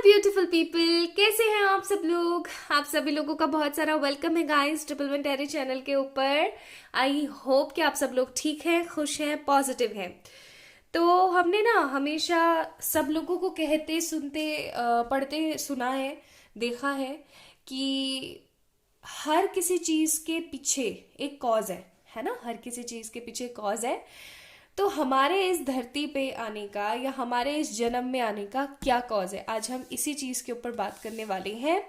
Beautiful people, कैसे हैं आप सब लोग। आप सभी लोगों का बहुत सारा वेलकम है गाइस ट्रिपल वन टेरी चैनल के ऊपर। आई होप कि आप सब लोग ठीक हैं, खुश हैं, पॉजिटिव हैं। तो हमने ना हमेशा सब लोगों को कहते सुनते पढ़ते सुना है, देखा है कि हर किसी चीज के पीछे एक कॉज है ना। हर किसी चीज के पीछे कॉज है। तो हमारे इस धरती पे आने का या हमारे इस जन्म में आने का क्या कॉज है, आज हम इसी चीज के ऊपर बात करने वाले हैं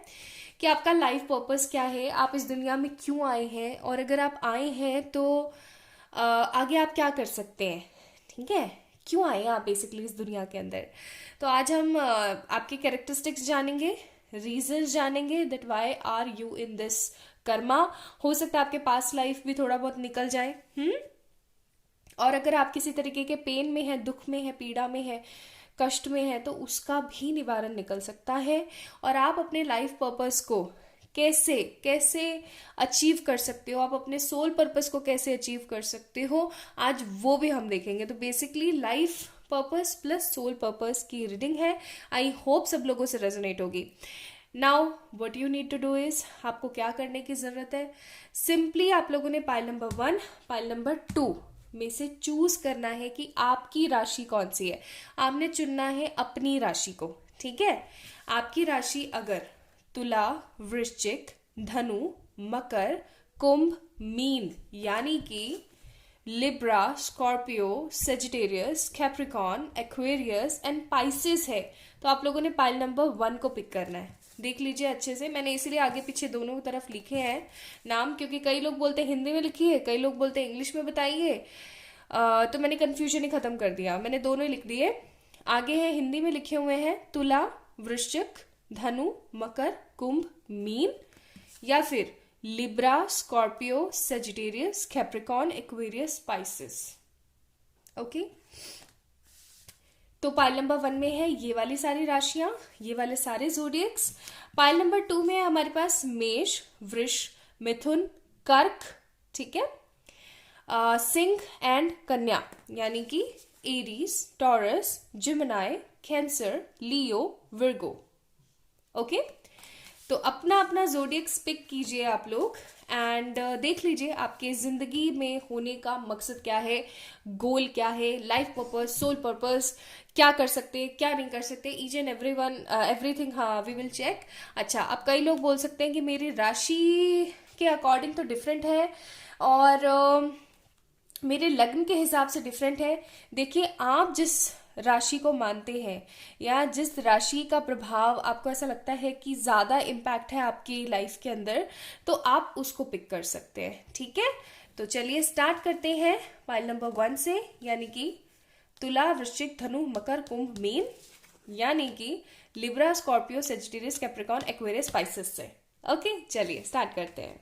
कि आपका लाइफ पर्पस क्या है, आप इस दुनिया में क्यों आए हैं, और अगर आप आए हैं तो आगे आप क्या कर सकते हैं। ठीक है, क्यों आए हैं आप बेसिकली इस दुनिया के अंदर। तो आज हम आपके कैरेक्टरिस्टिक्स जानेंगे, रीजंस जानेंगे that why are you in this karma. हो सकता है आपके पास्ट लाइफ भी थोड़ा बहुत निकल जाए। और अगर आप किसी तरीके के पेन में है, दुख में है, पीड़ा में है, कष्ट में है, तो उसका भी निवारण निकल सकता है। और आप अपने लाइफ पर्पस को कैसे कैसे अचीव कर सकते हो, आप अपने सोल पर्पस को कैसे अचीव कर सकते हो, आज वो भी हम देखेंगे। तो basically life purpose plus soul purpose की रीडिंग है। आई होप सब लोगों से रेजोनेट होगी। Now what you need to do is, आपको क्या करने की जरूरत है। सिंपली आप लोगों ने पाइल नंबर 1, पाइल नंबर 2 में से चूज करना है कि आपकी राशि कौन सी है। आपने चुनना है अपनी राशि को। ठीक है, आपकी राशि अगर तुला, वृश्चिक, धनु, मकर, कुंभ, मीन यानी कि Libra, Scorpio, Sagittarius, Capricorn, Aquarius and Pisces है, तो आप लोगों ने पाइल नंबर 1 को पिक करना है। देख लीजिए अच्छे से, मैंने इसीलिए आगे पीछे दोनों तरफ लिखे हैं नाम, क्योंकि कई लोग बोलते हैं हिंदी में लिखिए, कई लोग बोलते हैं इंग्लिश में बताइए। तो मैंने कंफ्यूजन ही खत्म कर दिया, मैंने दोनों ही लिख दिए। आगे है हिंदी में लिखे हुए हैं तुला, वृश्चिक, धनु, मकर, कुंभ, मीन, या फिर Libra, Scorpio, Sagittarius, Capricorn, Aquarius, spices. Okay, तो पाइल नंबर 1 में है ये वाली सारी राशियां, ये वाले सारे जोडियक्स। पाइल नंबर 2 में है हमारे पास मेष, वृष, मिथुन, कर्क, ठीक है, सिंह एंड कन्या यानी कि एरीज, टॉरस, जिमिनाई, कैंसर, लियो, विर्गो। ओके, तो अपना अपना जोडियक्स पिक कीजिए आप लोग एंड देख लीजिए आपके जिंदगी में होने का मकसद क्या है, गोल क्या है, लाइफ पर्पस, सोल पर्पस, क्या कर सकते हैं, क्या नहीं कर सकते, each and every one everything. हाँ, वी विल चेक। अच्छा, अब कई लोग बोल सकते हैं कि मेरी राशि के अकॉर्डिंग तो डिफरेंट है और मेरे लग्न के हिसाब से डिफरेंट है। देखिए, आप जिस राशि को मानते हैं या जिस राशि का प्रभाव आपको ऐसा लगता है कि ज्यादा इम्पैक्ट है आपकी लाइफ के अंदर, तो आप उसको पिक कर सकते हैं। ठीक है, तो चलिए स्टार्ट करते हैं पाइल नंबर 1 से, यानी कि तुला, वृश्चिक, धनु, मकर, कुंभ, मीन यानी कि Libra, Scorpio, Sagittarius, Capricorn, Aquarius, spices से। ओके, चलिए स्टार्ट करते हैं।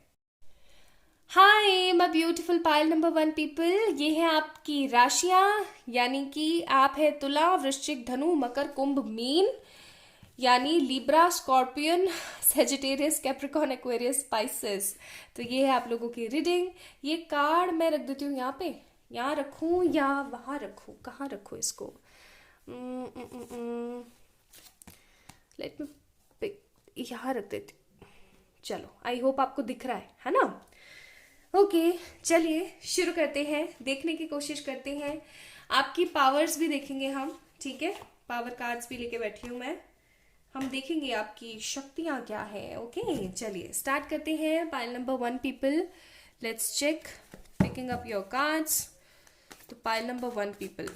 हाय my beautiful pile number 1 people, ये है आपकी राशियां, यानी कि आप है तुला, वृश्चिक, धनु, मकर, कुंभ, मीन यानी Libra, scorpion, Sagittarius, Capricorn, Aquarius, spices. तो ये है आप लोगों की रीडिंग। ये कार्ड मैं रख देती हूँ यहाँ पे, यहाँ रखूं या वहां रखूं, कहाँ रखूं इसको। लेट मी पिक, यहाँ रख देती हूँ। चलो, आई होप आपको दिख रहा है ना। ओके, चलिए शुरू करते हैं, देखने की कोशिश करते हैं। आपकी पावर्स भी देखेंगे हम, ठीक है, पावर कार्ड्स भी लेके बैठी हूं मैं। हम देखेंगे आपकी शक्तियां क्या है। ओके, चलिए स्टार्ट करते हैं। Pile number 1 people, let's check, picking up your cards. तो pile number 1 people,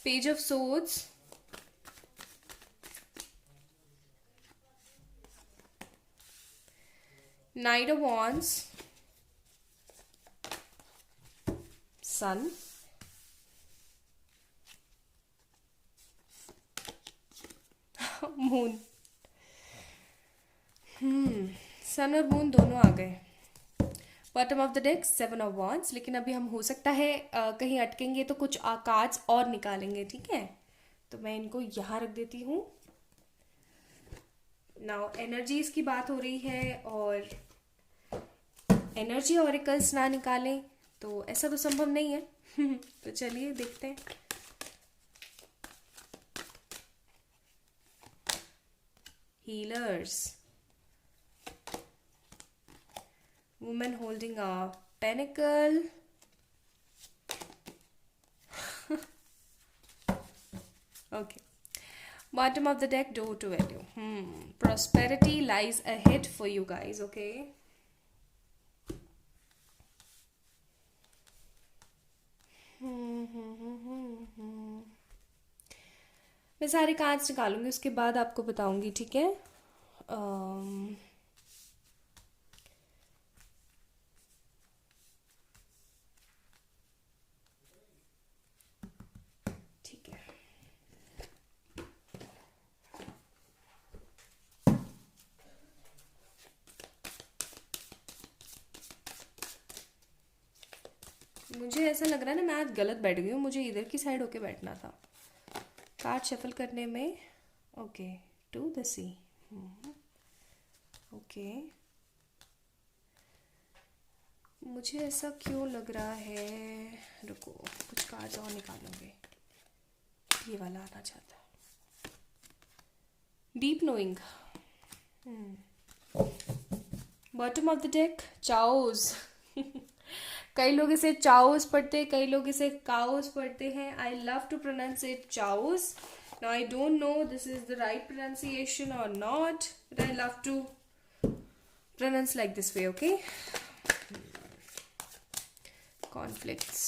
Page of Swords, Knight of Wands, Sun, Moon। Sun और मून दोनों आ गए। Bottom of the deck 7 of wands, लेकिन अभी हम हो सकता है कहीं अटकेंगे तो कुछ कार्ड्स और निकालेंगे। ठीक है, तो मैं इनको यहाँ रख देती हूँ। नाउ एनर्जीज की बात हो रही है और एनर्जी ऑरिकल्स ना निकालें, तो ऐसा तो संभव नहीं है। तो चलिए देखते हैं। Healers, women holding a panicle, okay. Bottom of the deck, door to value. Prosperity lies ahead for you guys, okay? मैं सारे कार्ड्स निकालूंगी, उसके बाद आपको बताऊंगी, ठीक है? ठीक है। मुझे ऐसा लग रहा है ना, मैं आज गलत बैठ गई हूँ, मुझे इधर की साइड होके बैठना था कार्ड शफल करने में। Okay, to the sea. Okay, मुझे ऐसा क्यों लग रहा है, रुको कुछ कार्ड और निकालूंगे। ये वाला आना चाहता है, deep knowing. Bottom of the deck, chaos. कई लोग इसे चाओस पढ़ते हैं, कई लोग इसे काओस पढ़ते हैं। I love to pronounce it chaos. Now I don't know this is the right pronunciation और not, but I love to pronounce like this way, okay? Conflicts.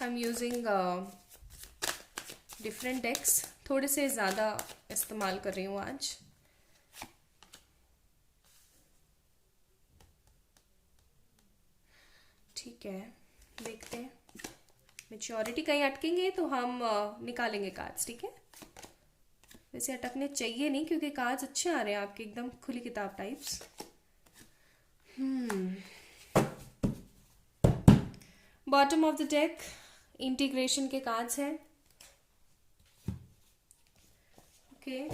I'm using different decks, थोड़े से ज़्यादा इस्तेमाल कर रही हूँ आज। ठीक है, देखते हैं। मैच्योरिटी कहीं अटकेंगे तो हम निकालेंगे कार्ड्स, ठीक है? वैसे अटकने चाहिए नहीं, क्योंकि कार्ड्स अच्छे आ रहे हैं आपके, एकदम खुली किताब types. Bottom of the deck, integration के कार्ड्स हैं, ओके।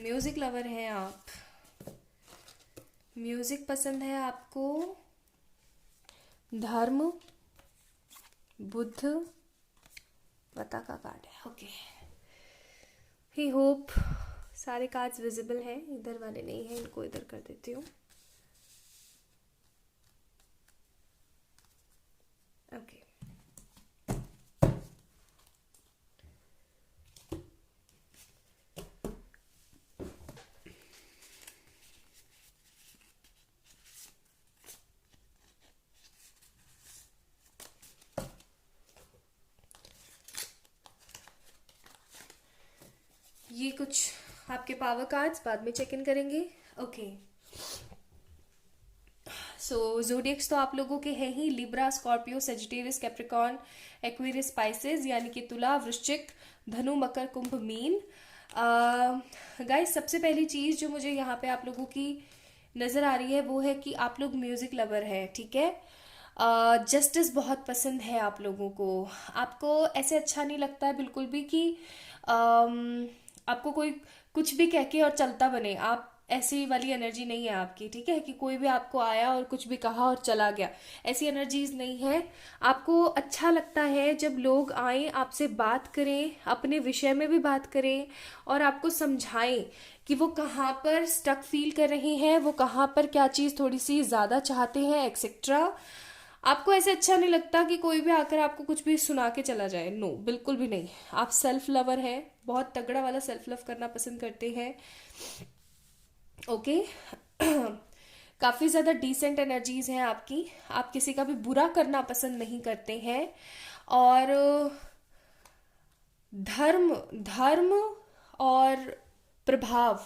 म्यूजिक लवर हैं आप, म्यूजिक पसंद है आपको। धर्म, बुद्ध, पता का कार्ड है, ओके। ही होप सारे कार्ड्स विजिबल हैं, इधर वाले नहीं हैं, इनको इधर कर देती हूँ, ओके। ये कुछ आपके पावर कार्ड्स, बाद में चेक इन करेंगे, ओके। सो ज़ोडिएक्स तो आप लोगों के हैं ही, Libra, Scorpio, Sagittarius, Capricorn, Aquarius, Pisces, यानी कि तुला, वृश्चिक, धनु, मकर, कुंभ, मीन। गाइस, सबसे पहली चीज़ जो मुझे यहाँ पे आप लोगों की नज़र आ रही है वो है कि आप लोग म्यूज़िक लवर हैं, ठीक है? जस्टिस बहुत पसंद है आप लोगों को। आपको ऐसे अच्छा नहीं लगता है बिल्कुल भी कि आपको कोई कुछ भी कह के और चलता बने, आप ऐसी वाली एनर्जी नहीं है आपकी, ठीक है? कि कोई भी आपको आया और कुछ भी कहा और चला गया, ऐसी एनर्जीज नहीं है। आपको अच्छा लगता है जब लोग आए, आपसे बात करें, अपने विषय में भी बात करें और आपको समझाएं कि वो कहाँ पर स्टक फील कर रहे हैं, वो कहाँ पर क्या चीज़ थोड़ी सी ज़्यादा चाहते हैं, एक्सेट्रा। आपको ऐसे अच्छा नहीं लगता कि कोई भी आकर आपको कुछ भी सुना के चला जाए, नो, बिल्कुल भी नहीं। आप सेल्फ लवर हैं, बहुत तगड़ा वाला सेल्फ लव करना पसंद करते हैं, ओके। काफ़ी ज़्यादा डिसेंट एनर्जीज हैं आपकी, आप किसी का भी बुरा करना पसंद नहीं करते हैं। और धर्म और प्रभाव,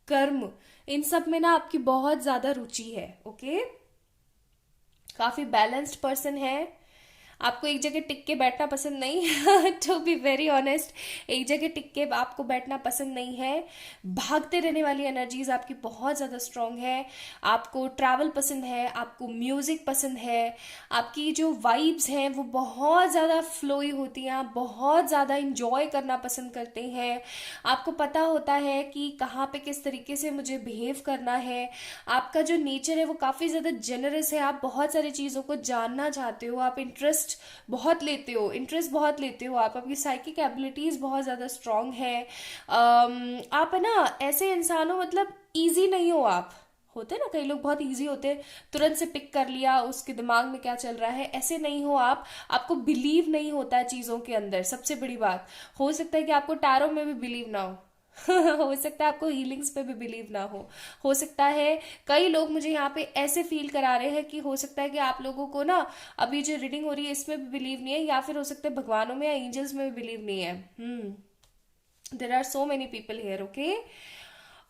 कर्म, इन सब में ना आपकी बहुत ज़्यादा रुचि है, ओके। काफ़ी बैलेंस्ड पर्सन है आपको एक जगह टिक के बैठना पसंद नहीं टू बी वेरी ऑनेस्ट, एक जगह टिक के आपको बैठना पसंद नहीं है। भागते रहने वाली एनर्जीज आपकी बहुत ज़्यादा स्ट्रांग है। आपको ट्रैवल पसंद है, आपको म्यूजिक पसंद है, आपकी जो वाइब्स हैं वो बहुत ज़्यादा फ्लोई होती हैं, आप बहुत ज़्यादा इंजॉय करना पसंद करते हैं। आपको पता होता है कि कहाँ पे किस तरीके से मुझे बिहेव करना है। आपका जो नेचर है वो काफ़ी ज़्यादा जेनरस है, आप बहुत सारी चीज़ों को जानना चाहते हो, आप इंटरेस्ट बहुत लेते हो, आप आपकी साइकिक एबिलिटीज़ बहुत ज़्यादा स्ट्रांग है। आप है ना ऐसे इंसान हो, मतलब ईजी नहीं हो आप। होते हैं ना कई लोग बहुत इजी होते हैं, तुरंत से पिक कर लिया उसके दिमाग में क्या चल रहा है, ऐसे नहीं हो आप। आपको बिलीव नहीं होता है चीज़ों के अंदर, सबसे बड़ी बात। हो सकता है कि आपको टैरो में भी बिलीव ना हो हो सकता है आपको हीलिंग्स पे भी बिलीव ना हो सकता है कई लोग मुझे यहाँ पे ऐसे फील करा रहे हैं कि हो सकता है कि आप लोगों को ना अभी जो रीडिंग हो रही है इसमें भी बिलीव नहीं है, या फिर हो सकता है भगवानों में या एंजल्स में भी बिलीव नहीं है। There are so many people here, okay.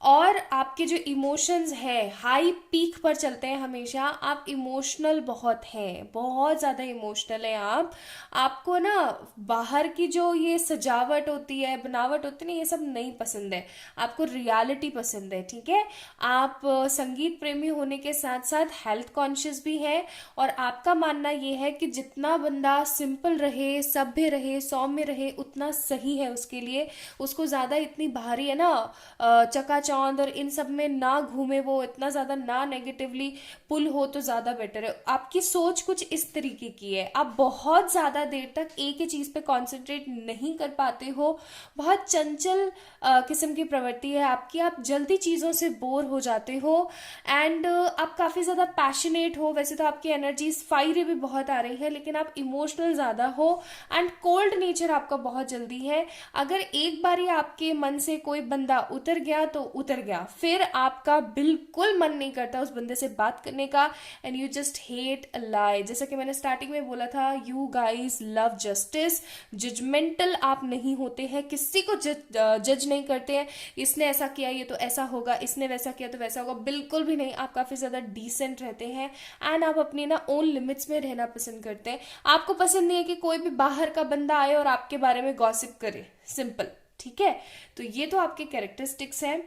और आपके जो इमोशंस है हाई पीक पर चलते हैं हमेशा। आप इमोशनल बहुत हैं, बहुत ज़्यादा इमोशनल है आप। आपको ना बाहर की जो ये सजावट होती है, बनावट होती है ना, ये सब नहीं पसंद है। आपको रियलिटी पसंद है, ठीक है। आप संगीत प्रेमी होने के साथ साथ हेल्थ कॉन्शियस भी है, और आपका मानना ये है कि जितना बंदा सिंपल रहे, सभ्य रहे, सौम्य रहे, उतना सही है उसके लिए। उसको ज़्यादा इतनी भारी है ना चकाचौंध और इन सब में ना घूमे, वो इतना ज़्यादा ना नेगेटिवली पुल हो तो ज़्यादा बेटर है। आपकी सोच कुछ इस तरीके की है, आप बहुत ज़्यादा देर तक एक ही चीज़ पे कंसंट्रेट नहीं कर पाते हो। बहुत चंचल किस्म की प्रवृत्ति है आपकी, आप जल्दी चीज़ों से बोर हो जाते हो। एंड आप काफ़ी ज़्यादा पैशनेट हो। वैसे तो आपकी एनर्जीज फायरी भी बहुत आ रही है, लेकिन आप इमोशनल ज़्यादा हो। एंड कोल्ड नेचर आपका बहुत जल्दी है। अगर एक बार ही आपके मन से कोई बंदा उतर गया तो उतर गया, फिर आपका बिल्कुल मन नहीं करता उस बंदे से बात करने का। And you just hate a lie. जैसा कि मैंने स्टार्टिंग में बोला था, you guys love justice. Judgemental आप नहीं होते हैं, किसी को जज नहीं करते हैं, इसने ऐसा किया ये तो ऐसा होगा, इसने वैसा किया तो वैसा होगा, बिल्कुल भी नहीं। आप काफी ज्यादा डिसेंट रहते हैं एंड आप अपनी ना ओन लिमिट्स में रहना पसंद करते हैं। आपको पसंद नहीं है कि कोई भी बाहर का बंदा आए और आपके बारे में गॉसिप करे, सिंपल, ठीक है। तो ये तो आपके कैरेक्टरिस्टिक्स हैं।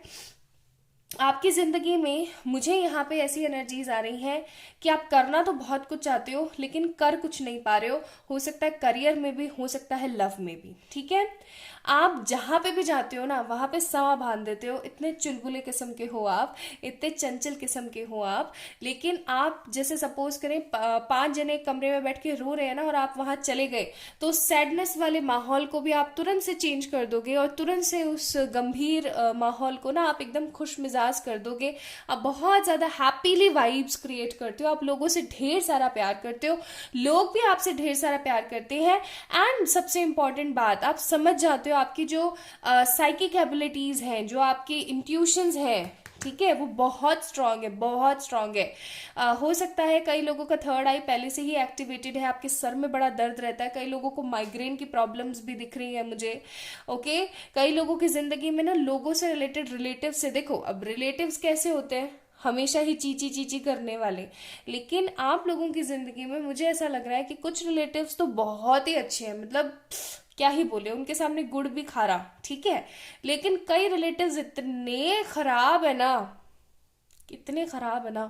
आपकी जिंदगी में मुझे यहाँ पे ऐसी एनर्जीज आ रही हैं कि आप करना तो बहुत कुछ चाहते हो लेकिन कर कुछ नहीं पा रहे हो सकता है करियर में भी, हो सकता है लव में भी, ठीक है। आप जहां पे भी जाते हो ना वहां पे समा बांध देते हो। इतने चुलबुले किस्म के हो आप, इतने चंचल किस्म के हो आप। लेकिन आप जैसे सपोज करें 5 जने एक कमरे में बैठ के रो रहे हैं ना, और आप वहां चले गए, तो सैडनेस वाले माहौल को भी आप तुरंत से चेंज कर दोगे, और तुरंत से उस गंभीर माहौल को ना आप एकदम खुश मिजाज कर दोगे। आप बहुत ज्यादा हैप्पीली वाइब्स क्रिएट करते हो, आप लोगों से ढेर सारा प्यार करते हो, लोग भी आपसे ढेर सारा प्यार करते हैं। एंड सबसे इंपॉर्टेंट बात, आप समझ जाते हो आपकी जो साइकिक एबिलिटीज हैं, जो आपकी इंट्यूशंस हैं, ठीक है, वो बहुत स्ट्रांग है, बहुत स्ट्रांग है। हो सकता है कई लोगों का थर्ड आई पहले से ही एक्टिवेटेड है, आपके सर में बड़ा दर्द रहता है, कई लोगों को माइग्रेन की प्रॉब्लम्स भी दिख रही है मुझे, ओके। कई लोगों की जिंदगी में ना लोगों से रिलेटेड, रिलेटिव से, देखो अब रिलेटिव्स कैसे होते हैं, हमेशा ही चीची चीची करने वाले। लेकिन आप लोगों की जिंदगी में मुझे ऐसा लग रहा है कि कुछ रिलेटिव्स तो बहुत ही अच्छे हैं, मतलब क्या ही बोले, उनके सामने गुड़ भी खारा, ठीक है। लेकिन कई रिलेटिव्स इतने खराब है ना, इतने खराब है ना,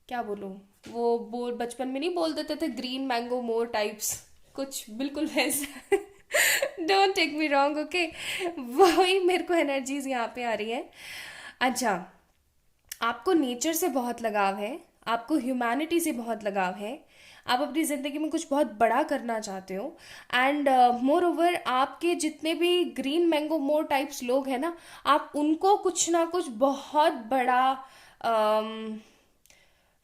क्या बोलूं। वो बोल बचपन में नहीं बोल देते थे ग्रीन मैंगो मोर टाइप्स, कुछ बिल्कुल वैसा don't take me wrong, okay. वही मेरे को एनर्जीज यहाँ पे आ रही है। अच्छा, आपको नेचर से बहुत लगाव है, आपको ह्यूमैनिटी से बहुत लगाव है, आप अपनी ज़िंदगी में कुछ बहुत बड़ा करना चाहते हो। एंड मोर ओवर आपके जितने भी ग्रीन मैंगो मोर टाइप्स लोग हैं ना, आप उनको कुछ ना कुछ बहुत बड़ा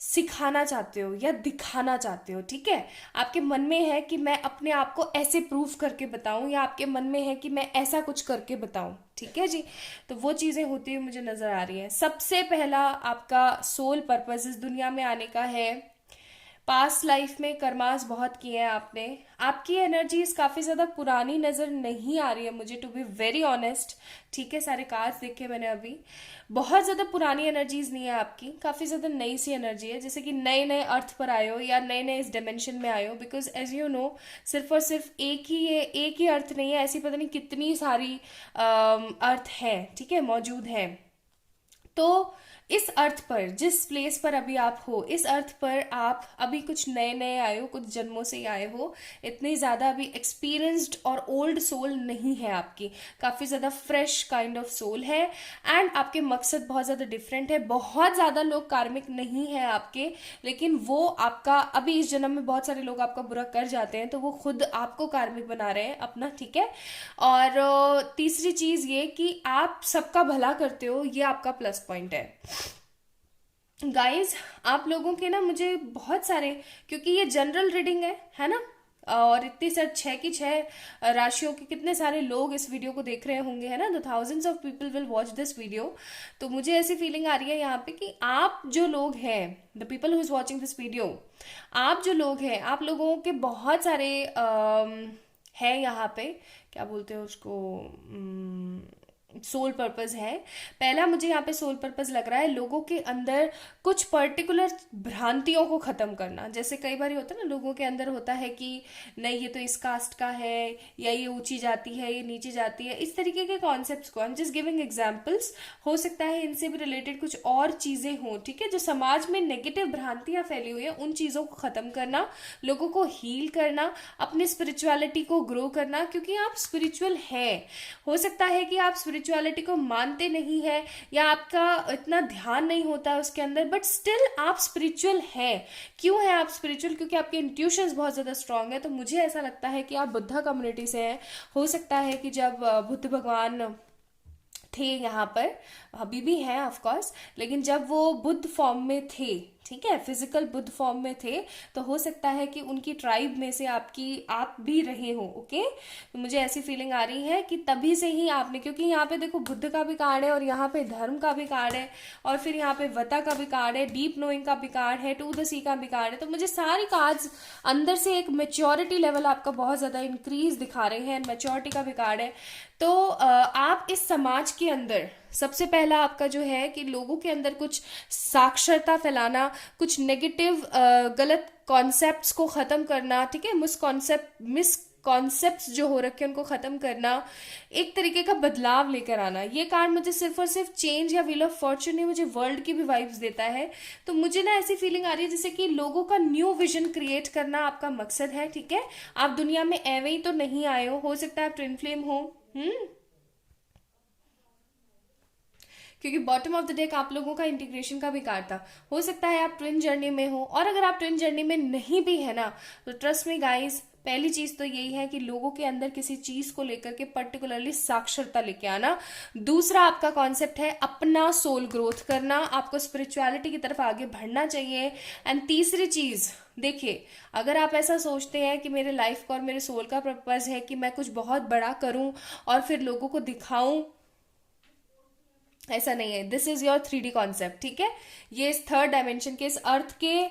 सिखाना चाहते हो या दिखाना चाहते हो, ठीक है। आपके मन में है कि मैं अपने आप को ऐसे प्रूफ करके बताऊं, या आपके मन में है कि मैं ऐसा कुछ करके बताऊं, ठीक है जी। तो वो चीजें होती हुई मुझे नजर आ रही हैं। सबसे पहला आपका सोल पर्पस इस दुनिया में आने का है पास्ट लाइफ में कर्मास बहुत किए हैं आपने। आपकी एनर्जीज काफी ज्यादा पुरानी नजर नहीं आ रही है मुझे, टू बी वेरी ऑनेस्ट। ठीक है, सारे कार्ड्स देखे मैंने अभी, बहुत ज्यादा पुरानी एनर्जीज नहीं है आपकी, काफी ज्यादा नई सी एनर्जी है, जैसे कि नए नए अर्थ पर आए हो या नए नए इस डायमेंशन में आए हो। बिकॉज एज यू नो, सिर्फ और सिर्फ एक ही अर्थ नहीं है, ऐसी पता नहीं कितनी सारी अर्थ है, ठीक है, मौजूद है। तो इस अर्थ पर, जिस प्लेस पर अभी आप हो, इस अर्थ पर आप अभी कुछ नए नए आए हो, कुछ जन्मों से ही आए हो। इतनी ज्यादा अभी एक्सपीरियंस्ड और ओल्ड सोल नहीं है आपकी, काफी ज्यादा फ्रेश काइंड ऑफ सोल है। एंड आपके मकसद बहुत ज्यादा डिफरेंट है। बहुत ज्यादा लोग कार्मिक नहीं है आपके, लेकिन वो आपका अभी इस जन्म में बहुत सारे लोग आपका बुरा कर जाते हैं, तो वो खुद आपको कार्मिक बना रहे हैं अपना, ठीक है। और तीसरी चीज ये कि आप सबका भला करते हो, ये आपका प्लस पॉइंट है गाइस। आप लोगों के ना मुझे बहुत सारे, क्योंकि ये जनरल रीडिंग है ना, और इतनी सर 6 की 6 राशियों के कितने सारे लोग इस वीडियो को देख रहे होंगे, है ना, the thousands of people will watch this video. तो मुझे ऐसी फीलिंग आ रही है यहाँ पे कि आप जो लोग हैं, the people who is watching this video, आप जो लोग हैं, आप लोगों के बहुत सारे है यहाँ पे, क्या बोलते हैं उसको, सोल पर्पस है। पहला मुझे यहाँ पे सोल पर्पस लग रहा है लोगों के अंदर कुछ पर्टिकुलर भ्रांतियों को खत्म करना। जैसे कई बार होता है ना, लोगों के अंदर होता है कि नहीं ये तो इस कास्ट का है, या ये ऊंची जाति है, ये नीची जाति है, इस तरीके के कॉन्सेप्ट्स को, I am just giving examples, हो सकता है इनसे भी रिलेटेड कुछ और चीजें हों, ठीक है। जो समाज में नेगेटिव भ्रांतियां फैली हुई है, उन चीजों को खत्म करना, लोगों को हील करना, अपनी स्पिरिचुअलिटी को ग्रो करना, क्योंकि आप स्पिरिचुअल हैं। हो सकता है कि आप स्पिरिचुअलिटी को मानते नहीं है, या आपका इतना ध्यान नहीं होता उसके अंदर, बट स्टिल आप स्पिरिचुअल हैं। क्यों है आप स्पिरिचुअल? क्योंकि आपके इंट्यूशंस बहुत ज्यादा स्ट्रांग है। तो मुझे ऐसा लगता है कि आप बुद्धा कम्युनिटी से हैं। हो सकता है कि जब बुद्ध भगवान थे यहाँ पर, अभी भी हैं ऑफ कोर्स, लेकिन जब वो बुद्ध फॉर्म में थे, ठीक है, फिजिकल बुद्ध फॉर्म में थे, तो हो सकता है कि उनकी ट्राइब में से आप भी रहे हो, ओके। तो मुझे ऐसी फीलिंग आ रही है कि तभी से ही आपने, क्योंकि यहाँ पे देखो बुद्ध का भी कार्ड है, और यहाँ पे धर्म का भी कार्ड है, और फिर यहाँ पे वता का भी कार्ड है, डीप नोइंग का भी कार्ड है, टू द सी का भी कार्ड है। तो मुझे सारी कार्ड्स अंदर से एक मेच्योरिटी लेवल आपका बहुत ज्यादा इंक्रीज दिखा रहे हैं, मेच्योरिटी का भी कार्ड है। तो आप इस समाज के अंदर सबसे पहला आपका जो है कि लोगों के अंदर कुछ साक्षरता फैलाना, कुछ नेगेटिव गलत कॉन्सेप्ट्स को खत्म करना, ठीक है, मिसकॉन्सेप्ट्स जो हो रखे हैं उनको खत्म करना, एक तरीके का बदलाव लेकर आना। ये कार्ड मुझे सिर्फ और सिर्फ चेंज या व्हील ऑफ फॉर्च्यून नहीं, मुझे वर्ल्ड की भी वाइब्स देता है। तो मुझे ना ऐसी फीलिंग आ रही है जैसे कि लोगों का न्यू विजन क्रिएट करना आपका मकसद है, ठीक है। आप दुनिया में एवे ही तो नहीं आए हो सकता है आप ट्विन फ्लेम हो, क्योंकि बॉटम ऑफ द डेक आप लोगों का इंटीग्रेशन का भी कार्ड था। हो सकता है आप ट्विन जर्नी में हो, और अगर आप ट्विन जर्नी में नहीं भी है ना, तो ट्रस्ट मी गाइस, पहली चीज तो यही है कि लोगों के अंदर किसी चीज को लेकर के पर्टिकुलरली साक्षरता लेके आना। दूसरा आपका कॉन्सेप्ट है अपना सोल ग्रोथ करना, आपको स्पिरिचुअलिटी की तरफ आगे बढ़ना चाहिए। एंड तीसरी चीज देखिए, अगर आप ऐसा सोचते हैं कि मेरे लाइफ का और मेरे सोल का पर्पज है कि मैं कुछ बहुत बड़ा करूं और फिर लोगों को दिखाऊं, ऐसा नहीं है। This is your 3D concept, ठीक है। ये इस थर्ड डायमेंशन के, इस अर्थ के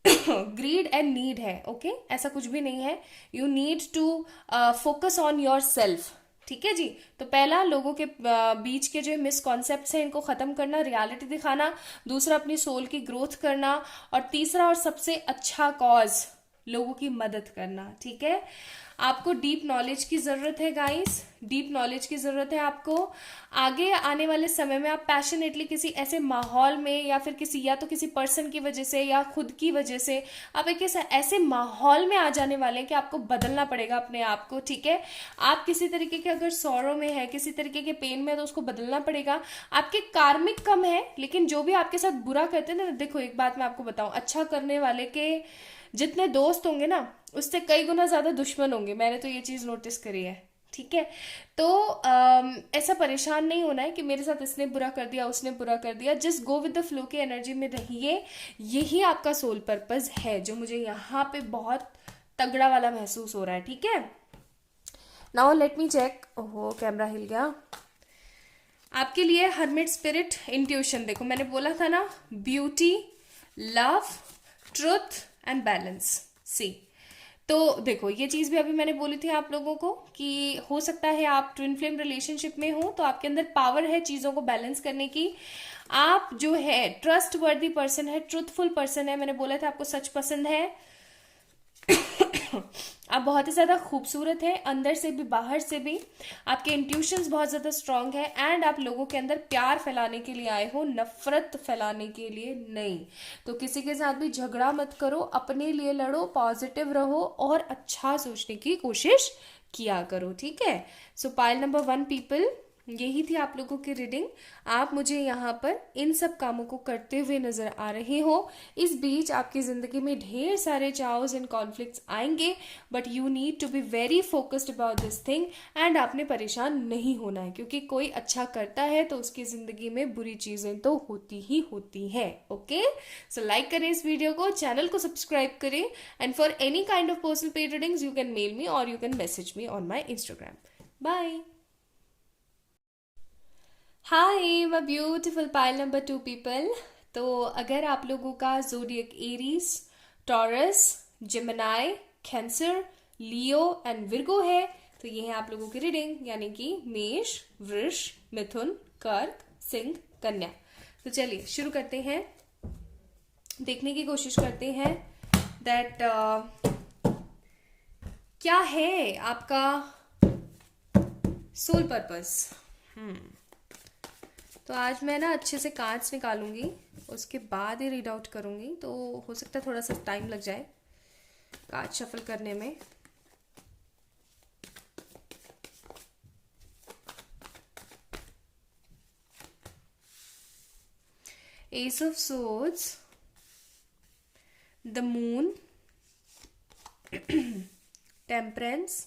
ग्रीड एंड नीड है, ओके, ऐसा कुछ भी नहीं है। You need to focus on your self, ठीक है जी। तो पहला, लोगों के बीच के जो मिसकॉन्सेप्ट्स हैं इनको खत्म करना, रियलिटी दिखाना। दूसरा, अपनी सोल की ग्रोथ करना। और तीसरा और सबसे अच्छा कॉज, लोगों की मदद करना, ठीक है। आपको डीप नॉलेज की जरूरत है गाइस, डीप नॉलेज की जरूरत है आपको। आगे आने वाले समय में आप पैशनेटली किसी ऐसे माहौल में, या फिर किसी, या तो किसी पर्सन की वजह से या खुद की वजह से, आप एक ऐसे माहौल में आ जाने वाले हैं कि आपको बदलना पड़ेगा अपने आप को, ठीक है। आप किसी तरीके के अगर सौरों में है, किसी तरीके के पेन में है, तो उसको बदलना पड़ेगा। आपके कार्मिक कम है, लेकिन जो भी आपके साथ बुरा करते हैं ना, देखो एक बात मैं आपको बताऊं, अच्छा करने वाले के जितने दोस्त होंगे ना, उससे कई गुना ज्यादा दुश्मन होंगे। मैंने तो ये चीज नोटिस करी है, ठीक है। तो ऐसा परेशान नहीं होना है कि मेरे साथ इसने बुरा कर दिया, उसने बुरा कर दिया। Just go with the flow की एनर्जी में रहिए। यही आपका सोल पर्पस है, जो मुझे यहाँ पे बहुत तगड़ा वाला महसूस हो रहा है, ठीक है। नाउ लेट मी चेक, ओहो कैमरा हिल गया। आपके लिए हर्मिट स्पिरिट इंट्यूशन, देखो मैंने बोला था ना, beauty, love, truth and balance. See, तो देखो ये चीज भी अभी मैंने बोली थी आप लोगों को कि हो सकता है आप ट्विन फ्लेम रिलेशनशिप में हो तो आपके अंदर पावर है चीजों को बैलेंस करने की। आप जो है ट्रस्ट वर्दी पर्सन है, ट्रूथफुल पर्सन है, मैंने बोला था आपको सच पसंद है। आप बहुत ही ज्यादा खूबसूरत है, अंदर से भी बाहर से भी। आपके इंट्यूशंस बहुत ज्यादा स्ट्रांग है एंड आप लोगों के अंदर प्यार फैलाने के लिए आए हो, नफरत फैलाने के लिए नहीं। तो किसी के साथ भी झगड़ा मत करो, अपने लिए लड़ो, पॉजिटिव रहो और अच्छा सोचने की कोशिश किया करो, ठीक है। सो पाइल नंबर 1 पीपल, यही थी आप लोगों की रीडिंग। आप मुझे यहाँ पर इन सब कामों को करते हुए नजर आ रहे हो। इस बीच आपकी जिंदगी में ढेर सारे चाओस एंड कॉन्फ्लिक्ट्स आएंगे, but you need to be very focused about this thing and आपने परेशान नहीं होना है, क्योंकि कोई अच्छा करता है तो उसकी जिंदगी में बुरी चीजें तो होती ही होती है। ओके, सो लाइक करें इस वीडियो को, चैनल को सब्सक्राइब करें and for any kind of personal paid readings you can mail me और you can message me on my Instagram. Bye. Hi my beautiful pile number 2 people. तो अगर आप लोगों का zodiac Aries, Taurus, Gemini, Cancer, Leo and Virgo है तो ये है आप लोगों की रीडिंग, यानी कि मेष, वृष, मिथुन, कर्क, सिंह, कन्या। तो चलिए शुरू करते हैं, देखने की कोशिश करते हैं दैट क्या है आपका सोल पर्पस। तो आज मैं ना अच्छे से कार्ड्स निकालूंगी, उसके बाद ही रीड आउट करूंगी, तो हो सकता है थोड़ा सा टाइम लग जाए कार्ड शफल करने में। Ace of swords, the moon, temperance,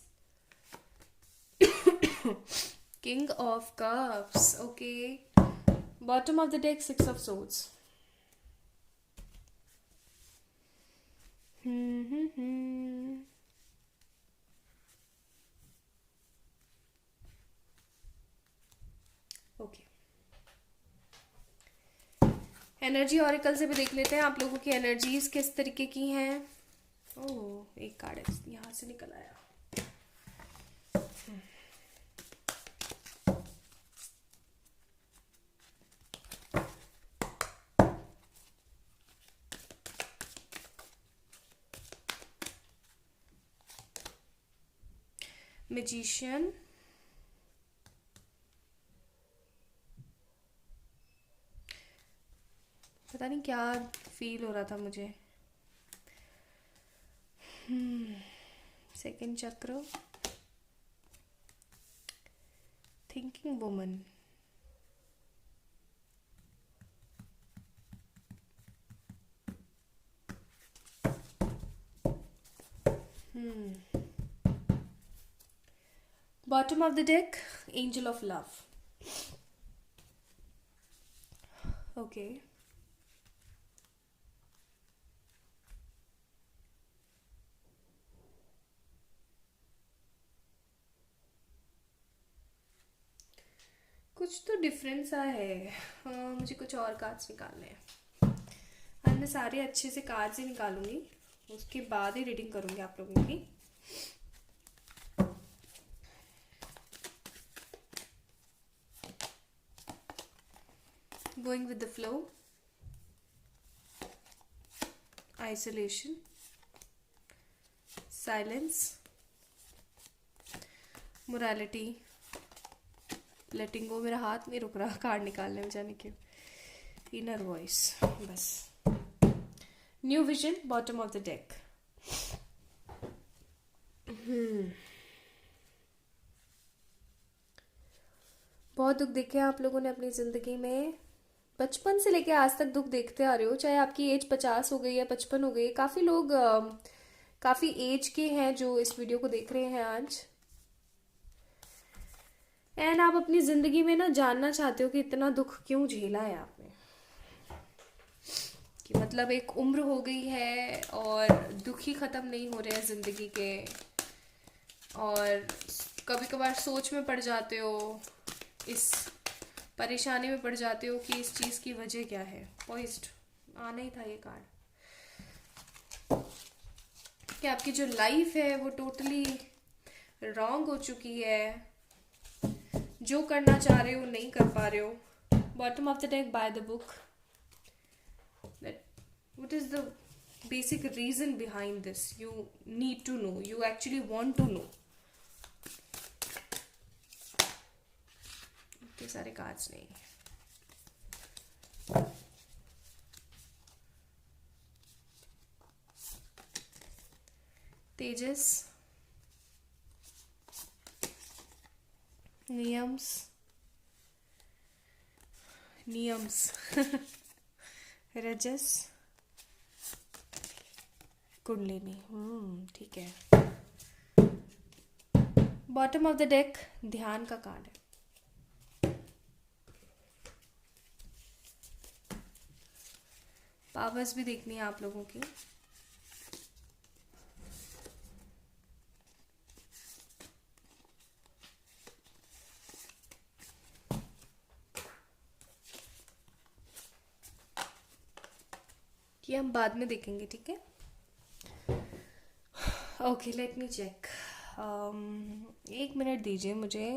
king of cups, okay, bottom of the deck 6 of swords. Okay, energy oracle से भी देख लेते हैं आप लोगों की एनर्जीज किस तरीके की हैं। ओह, एक कार्ड यहां से निकल आया। मैजिशियन, पता नहीं क्या फील हो रहा था मुझे। सेकंड चक्र, thinking woman, bottom of the deck angel of love. Okay, कुछ तो डिफरेंस सा है। मुझे कुछ और कार्ड्स निकालने हैं। आज मैं सारे अच्छे से कार्ड्स ही निकालूंगी, उसके बाद ही रीडिंग करूंगी आप लोगों की। Going with the flow, isolation, silence, morality, letting go. मेरा हाथ नहीं रुक रहा कार्ड निकालने में, जाने के। इनर वॉइस, बस। New vision, bottom of the deck. बहुत दुख देखे आप लोगों ने अपनी जिंदगी में, बचपन से लेके आज तक दुख देखते आ रहे हो, चाहे आपकी एज 50 हो गई या 55 हो गई। काफी लोग काफी एज के हैं जो इस वीडियो को देख रहे हैं आज, एंड आप अपनी जिंदगी में ना जानना चाहते हो कि इतना दुख क्यों झेला है आपने, कि मतलब एक उम्र हो गई है और दुख ही खत्म नहीं हो रहे हैं जिंदगी के, और कभी कभार सोच में पड़ जाते हो, इस परेशानी में पड़ जाते हो कि इस चीज की वजह क्या है। पॉइज्ड आना ही था ये कार्ड। कि आपकी जो लाइफ है वो टोटली रॉन्ग हो चुकी है, जो करना चाह रहे हो नहीं कर पा रहे हो। Bottom of the deck by the book, what is the basic reason behind this? You need to know, you actually want to know. इतने सारे कार्ड्स नहीं। तेजस, नियम्स, रजस, कुंडलिनी। ठीक है। बॉटम ऑफ द डेक ध्यान का कार्ड है। पावर्स भी देखनी है आप लोगों की। ये हम बाद में देखेंगे, ठीक है। Okay, let me check. 1 minute दीजिए मुझे।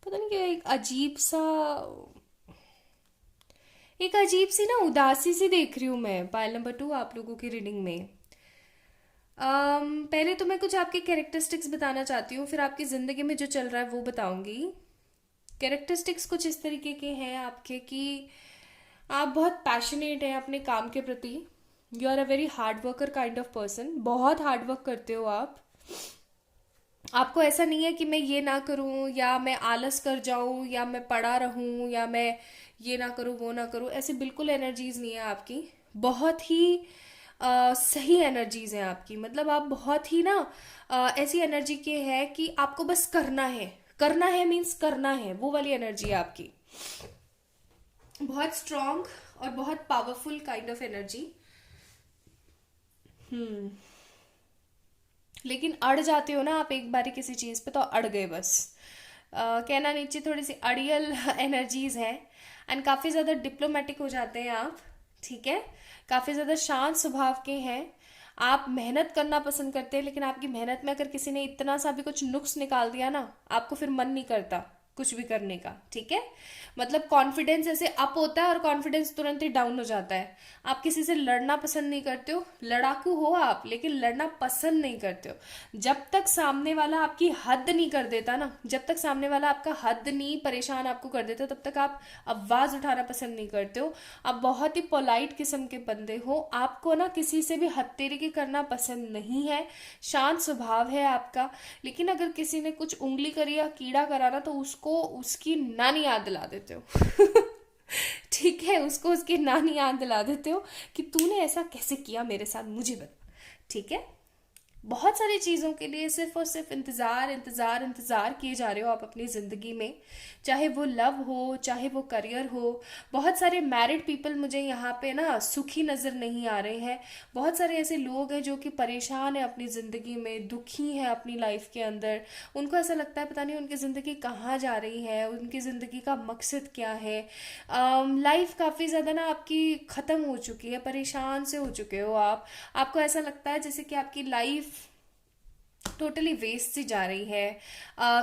पता नहीं क्या एक अजीब सी ना उदासी सी देख रही हूँ मैं पाइल नंबर 2 आप लोगों की रीडिंग में। पहले तो मैं कुछ आपके कैरेक्टरिस्टिक्स बताना चाहती हूँ, फिर आपकी ज़िंदगी में जो चल रहा है वो बताऊंगी। कैरेक्टरिस्टिक्स कुछ इस तरीके के हैं आपके कि आप बहुत पैशनेट हैं अपने काम के प्रति। You are a very hard worker kind of person. बहुत हार्ड वर्क करते हो आप। आपको ऐसा नहीं है कि मैं ये ना करूं या मैं आलस कर जाऊं या मैं पड़ा रहूं या मैं ये ना करूं वो ना करूं, ऐसे बिल्कुल एनर्जीज नहीं है आपकी। बहुत ही सही एनर्जीज हैं आपकी। मतलब आप बहुत ही ना ऐसी एनर्जी के हैं कि आपको बस करना है। करना है मीन्स करना है, वो वाली एनर्जी है आपकी। बहुत स्ट्रांग और बहुत पावरफुल काइंड ऑफ एनर्जी। लेकिन अड़ जाते हो ना आप एक बारी किसी चीज पे, तो अड़ गए बस। कहना नीचे थोड़ी सी अड़ियल एनर्जीज है। एंड काफी ज्यादा डिप्लोमेटिक हो जाते हैं आप, ठीक है। काफी ज्यादा शांत स्वभाव के हैं आप। मेहनत करना पसंद करते हैं, लेकिन आपकी मेहनत में अगर किसी ने इतना सा भी कुछ नुक्स निकाल दिया ना, आपको फिर मन नहीं करता कुछ भी करने का, ठीक है। मतलब कॉन्फिडेंस ऐसे अप होता है और कॉन्फिडेंस तुरंत ही डाउन हो जाता है। आप किसी से लड़ना पसंद नहीं करते हो। लड़ाकू हो आप, लेकिन लड़ना पसंद नहीं करते हो। जब तक सामने वाला आपकी हद नहीं कर देता ना, जब तक सामने वाला आपका हद नहीं परेशान आपको कर देता, तब तक आप आवाज उठाना पसंद नहीं करते हो। आप बहुत ही पोलाइट किस्म के बंदे हो। आपको ना किसी से भी हत्तेरी करना पसंद नहीं है। शांत स्वभाव है आपका। लेकिन अगर किसी ने कुछ उंगली करी या कीड़ा करा ना, तो उसको उसकी नानी याद दिला देते हो। ठीक है, उसको उसकी नानी याद दिला देते हो कि तूने ऐसा कैसे किया मेरे साथ, मुझे बता, ठीक है। बहुत सारी चीज़ों के लिए सिर्फ और सिर्फ इंतज़ार इंतज़ार इंतज़ार किए जा रहे हो आप अपनी ज़िंदगी में। चाहे वो लव हो, चाहे वो करियर हो। बहुत सारे मैरिड पीपल मुझे यहाँ पे ना सुखी नज़र नहीं आ रहे हैं। बहुत सारे ऐसे लोग हैं जो कि परेशान हैं अपनी ज़िंदगी में, दुखी हैं अपनी लाइफ के अंदर। उनको ऐसा लगता है पता नहीं उनकी ज़िंदगी कहाँ जा रही है, उनकी ज़िंदगी का मकसद क्या है। लाइफ काफ़ी ज़्यादा ना आपकी ख़त्म हो चुकी है, परेशान से हो चुके हो आप। आपको ऐसा लगता है जैसे कि आपकी लाइफ टोटली वेस्ट सी जा रही है।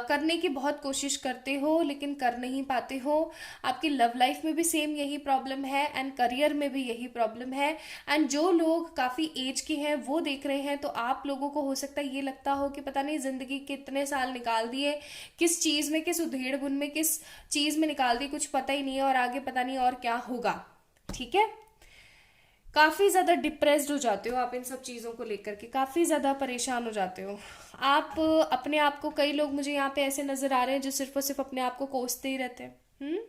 करने की बहुत कोशिश करते हो लेकिन कर नहीं पाते हो। आपकी लव लाइफ में भी सेम यही प्रॉब्लम है एंड करियर में भी यही प्रॉब्लम है। एंड जो लोग काफ़ी एज के हैं वो देख रहे हैं, तो आप लोगों को हो सकता है ये लगता हो कि पता नहीं ज़िंदगी के इतने साल निकाल दिए, किस चीज़ में, किस उधेड़ बुन में, किस चीज़ में निकाल दिए, कुछ पता ही नहीं है और आगे पता नहीं और क्या होगा, ठीक है। काफ़ी ज़्यादा डिप्रेस्ड हो जाते हो आप इन सब चीज़ों को लेकर के, काफ़ी ज़्यादा परेशान हो जाते हो आप अपने आप को। कई लोग मुझे यहाँ पे ऐसे नज़र आ रहे हैं जो सिर्फ और सिर्फ अपने आप को कोसते ही रहते हैं।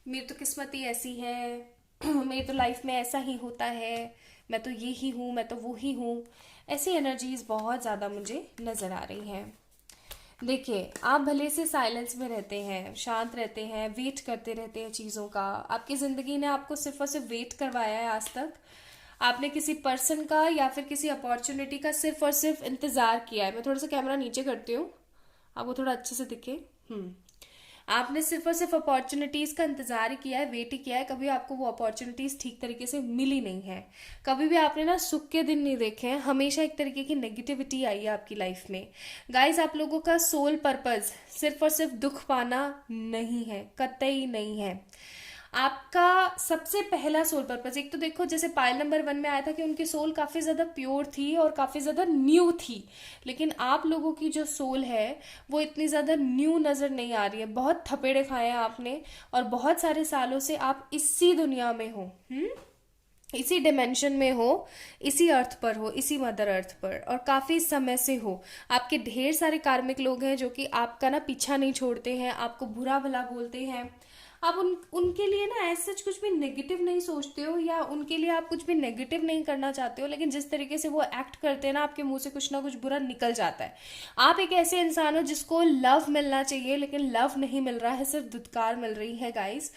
मेरी तो किस्मत ही ऐसी है, मेरी तो लाइफ में ऐसा ही होता है, मैं तो ये ही हूँ, मैं तो वो ही हूँ। ऐसी एनर्जीज बहुत ज़्यादा मुझे नज़र आ रही हैं। देखिए, आप भले से साइलेंस में रहते हैं, शांत रहते हैं, वेट करते रहते हैं चीज़ों का। आपकी ज़िंदगी ने आपको सिर्फ और सिर्फ वेट करवाया है आज तक। आपने किसी पर्सन का या फिर किसी अपॉर्चुनिटी का सिर्फ और सिर्फ इंतज़ार किया है। मैं थोड़ा सा कैमरा नीचे करती हूँ, आपको थोड़ा अच्छे से दिखे। आपने सिर्फ और सिर्फ अपॉर्चुनिटीज का इंतजार ही किया है, वेट ही किया है, कभी आपको वो अपॉर्चुनिटीज ठीक तरीके से मिली नहीं है। कभी भी आपने ना सुख के दिन नहीं देखे हैं, हमेशा एक तरीके की नेगेटिविटी आई है आपकी लाइफ में। गाइस, आप लोगों का सोल पर्पस सिर्फ और सिर्फ दुख पाना नहीं है, कतई नहीं है। आपका सबसे पहला सोल पर्पस, एक तो देखो जैसे पायल नंबर 1 में आया था कि उनकी सोल काफी ज्यादा प्योर थी और काफी ज्यादा न्यू थी, लेकिन आप लोगों की जो सोल है वो इतनी ज्यादा न्यू नजर नहीं आ रही है। बहुत थपेड़े खाए हैं आपने और बहुत सारे सालों से आप इसी दुनिया में हो, इसी डिमेंशन में हो, इसी अर्थ पर हो, इसी मदर अर्थ पर, और काफी समय से हो। आपके ढेर सारे कार्मिक लोग हैं जो कि आपका ना पीछा नहीं छोड़ते हैं, आपको बुरा भला बोलते हैं। आप उनके लिए ना ऐसा कुछ भी नेगेटिव नहीं सोचते हो, या उनके लिए आप कुछ भी नेगेटिव नहीं करना चाहते हो, लेकिन जिस तरीके से वो एक्ट करते हैं ना, आपके मुंह से कुछ ना कुछ बुरा निकल जाता है। आप एक ऐसे इंसान हो जिसको लव मिलना चाहिए, लेकिन लव नहीं मिल रहा है, सिर्फ धुतकार मिल रही है गाइस।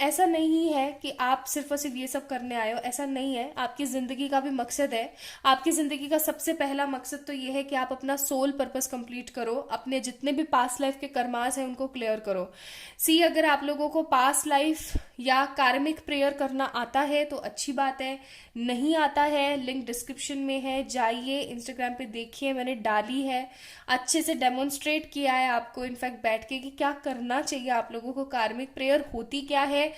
ऐसा नहीं है कि आप सिर्फ और सिर्फ ये सब करने आए हो, ऐसा नहीं है। आपकी जिंदगी का भी मकसद है। आपकी जिंदगी का सबसे पहला मकसद तो ये है कि आप अपना सोल पर्पस कंप्लीट करो, अपने जितने भी पास्ट लाइफ के कर्मास हैं उनको क्लियर करो। सी, अगर आप लोगों को पास्ट लाइफ या कार्मिक प्रेयर करना आता है तो अच्छी बात है, नहीं आता है लिंक डिस्क्रिप्शन में है, जाइए इंस्टाग्राम पे देखिए, मैंने डाली है, अच्छे से डेमोन्स्ट्रेट किया है आपको इनफैक्ट बैठ के कि क्या करना चाहिए आप लोगों को, कार्मिक प्रेयर होती क्या है,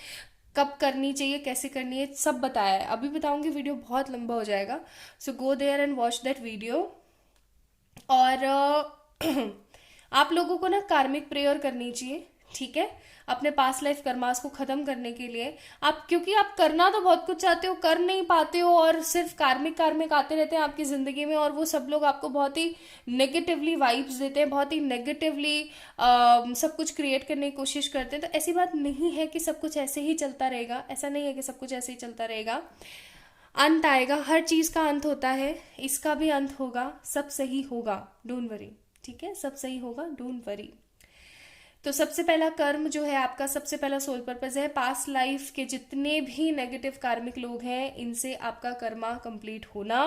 कब करनी चाहिए, कैसे करनी है, सब बताया है। अभी बताऊंगी, वीडियो बहुत लंबा हो जाएगा, so go there and watch that video. और आप लोगों को ना कार्मिक प्रेयर करनी चाहिए, ठीक है, अपने पास्ट लाइफ कर्मास को खत्म करने के लिए। आप, क्योंकि आप करना तो बहुत कुछ चाहते हो, कर नहीं पाते हो, और सिर्फ कार्मिक कार्मिक आते रहते हैं आपकी जिंदगी में, और वो सब लोग आपको बहुत ही नेगेटिवली वाइब्स देते हैं, बहुत ही नेगेटिवली सब कुछ क्रिएट करने की कोशिश करते हैं। तो ऐसी बात नहीं है कि सब कुछ ऐसे ही चलता रहेगा, ऐसा नहीं है कि सब कुछ ऐसे ही चलता रहेगा। अंत आएगा, हर चीज का अंत होता है, इसका भी अंत होगा, सब सही होगा, डोंट वरी, ठीक है, सब सही होगा, डोंट वरी। तो सबसे पहला कर्म जो है आपका, सबसे पहला सोल पर्पस है, पास्ट लाइफ के जितने भी नेगेटिव कार्मिक लोग हैं इनसे आपका कर्मा कंप्लीट होना।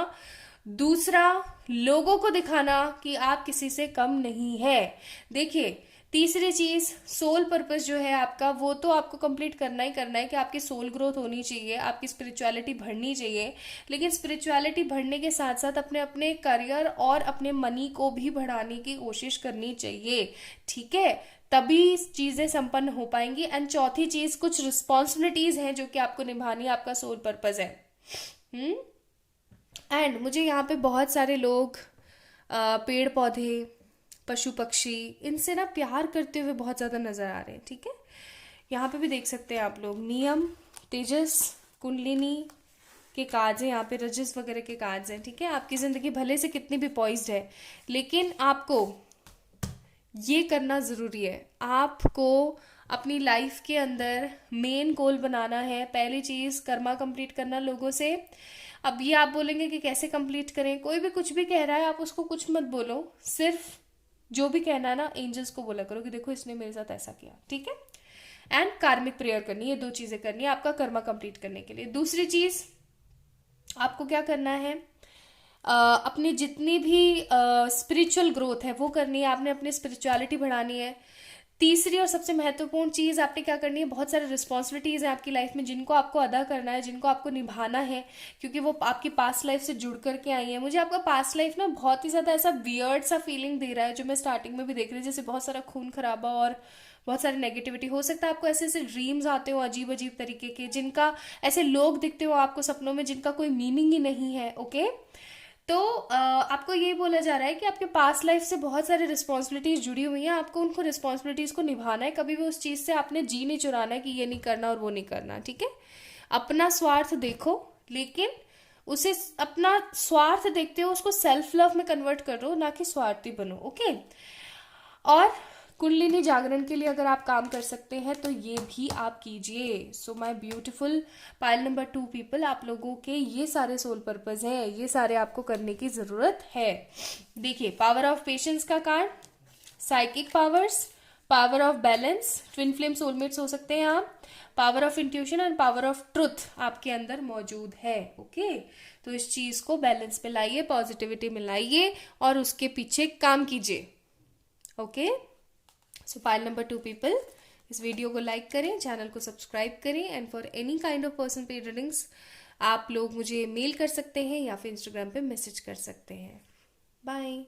दूसरा, लोगों को दिखाना कि आप किसी से कम नहीं है। देखिए, तीसरी चीज, सोल पर्पस जो है आपका, वो तो आपको कंप्लीट करना ही करना है कि आपकी सोल ग्रोथ होनी चाहिए, आपकी स्पिरिचुअलिटी बढ़नी चाहिए, लेकिन स्पिरिचुअलिटी बढ़ने के साथ साथ अपने अपने करियर और अपने मनी को भी बढ़ाने की कोशिश करनी चाहिए, ठीक है, तभी चीजें संपन्न हो पाएंगी। एंड चौथी चीज, कुछ रिस्पॉन्सिबिलिटीज हैं जो कि आपको निभानी है, आपका सोल पर्पस है। एंड मुझे यहाँ पे बहुत सारे लोग पेड़ पौधे, पशु पक्षी, इनसे ना प्यार करते हुए बहुत ज्यादा नजर आ रहे हैं, ठीक है। यहाँ पे भी देख सकते हैं आप लोग, नियम, तेजस, कुंडलिनी के कार्ड्स हैं, यहाँ पे रजस वगैरह के कार्ड्स हैं, ठीक है। आपकी जिंदगी भले से कितनी भी पॉइज्ड है, लेकिन आपको ये करना जरूरी है। आपको अपनी लाइफ के अंदर मेन गोल बनाना है। पहली चीज, कर्मा कंप्लीट करना लोगों से। अब ये आप बोलेंगे कि कैसे कंप्लीट करें, कोई भी कुछ भी कह रहा है आप उसको कुछ मत बोलो, सिर्फ जो भी कहना है ना एंजल्स को बोला करो कि देखो इसने मेरे साथ ऐसा किया, ठीक है। एंड कार्मिक प्रेयर करनी है, 2 चीजें करनी है आपका कर्मा कंप्लीट करने के लिए। दूसरी चीज, आपको क्या करना है, अपनी जितनी भी स्पिरिचुअल ग्रोथ है वो करनी है, आपने अपनी स्पिरिचुअलिटी बढ़ानी है। तीसरी और सबसे महत्वपूर्ण चीज आपने क्या करनी है, बहुत सारे रिस्पॉन्सिबिलिटीज हैं आपकी लाइफ में जिनको आपको अदा करना है, जिनको आपको निभाना है, क्योंकि वो आपकी पास्ट लाइफ से जुड़ करके आई है। मुझे आपका पास्ट लाइफ ना बहुत ही ज्यादा ऐसा वियर्ड सा फीलिंग दे रहा है, जो मैं स्टार्टिंग में भी देख रही हूँ, जैसे बहुत सारा खून खराबा और बहुत सारी नेगेटिविटी। हो सकता है आपको ऐसे ऐसे ड्रीम्स आते हो अजीब अजीब तरीके के, जिनका ऐसे लोग दिखते हो आपको सपनों में जिनका कोई मीनिंग ही नहीं है, ओके। तो आपको ये बोला जा रहा है कि आपके पास्ट लाइफ से बहुत सारी रिस्पॉन्सिबिलिटीज जुड़ी हुई हैं, आपको उनको रिस्पॉन्सिबिलिटीज को निभाना है। कभी भी उस चीज से आपने जी नहीं चुराना है कि ये नहीं करना और वो नहीं करना, ठीक है। अपना स्वार्थ देखो, लेकिन उसे अपना स्वार्थ देखते हो उसको सेल्फ लव में कन्वर्ट करो, ना कि स्वार्थी बनो, ओके। और कुंडलिनी जागरण के लिए अगर आप काम कर सकते हैं तो ये भी आप कीजिए। So my beautiful pile number 2 people, आप लोगों के ये सारे सोल पर्पस हैं, ये सारे आपको करने की जरूरत है। देखिए, पावर ऑफ पेशेंस का card, psychic powers, power of balance, twin flame soulmates हो सकते हैं आप, power of intuition and power of truth आपके अंदर मौजूद है, ओके। तो इस चीज को बैलेंस पे लाइए, पॉजिटिविटी में लाइए और उसके पीछे काम कीजिए, ओके। सो पाइल नंबर 2 पीपल, इस वीडियो को लाइक करें, चैनल को सब्सक्राइब करें, and for any kind of person paid readings आप लोग मुझे मेल कर सकते हैं या फिर इंस्टाग्राम पे मैसेज कर सकते हैं। बाय।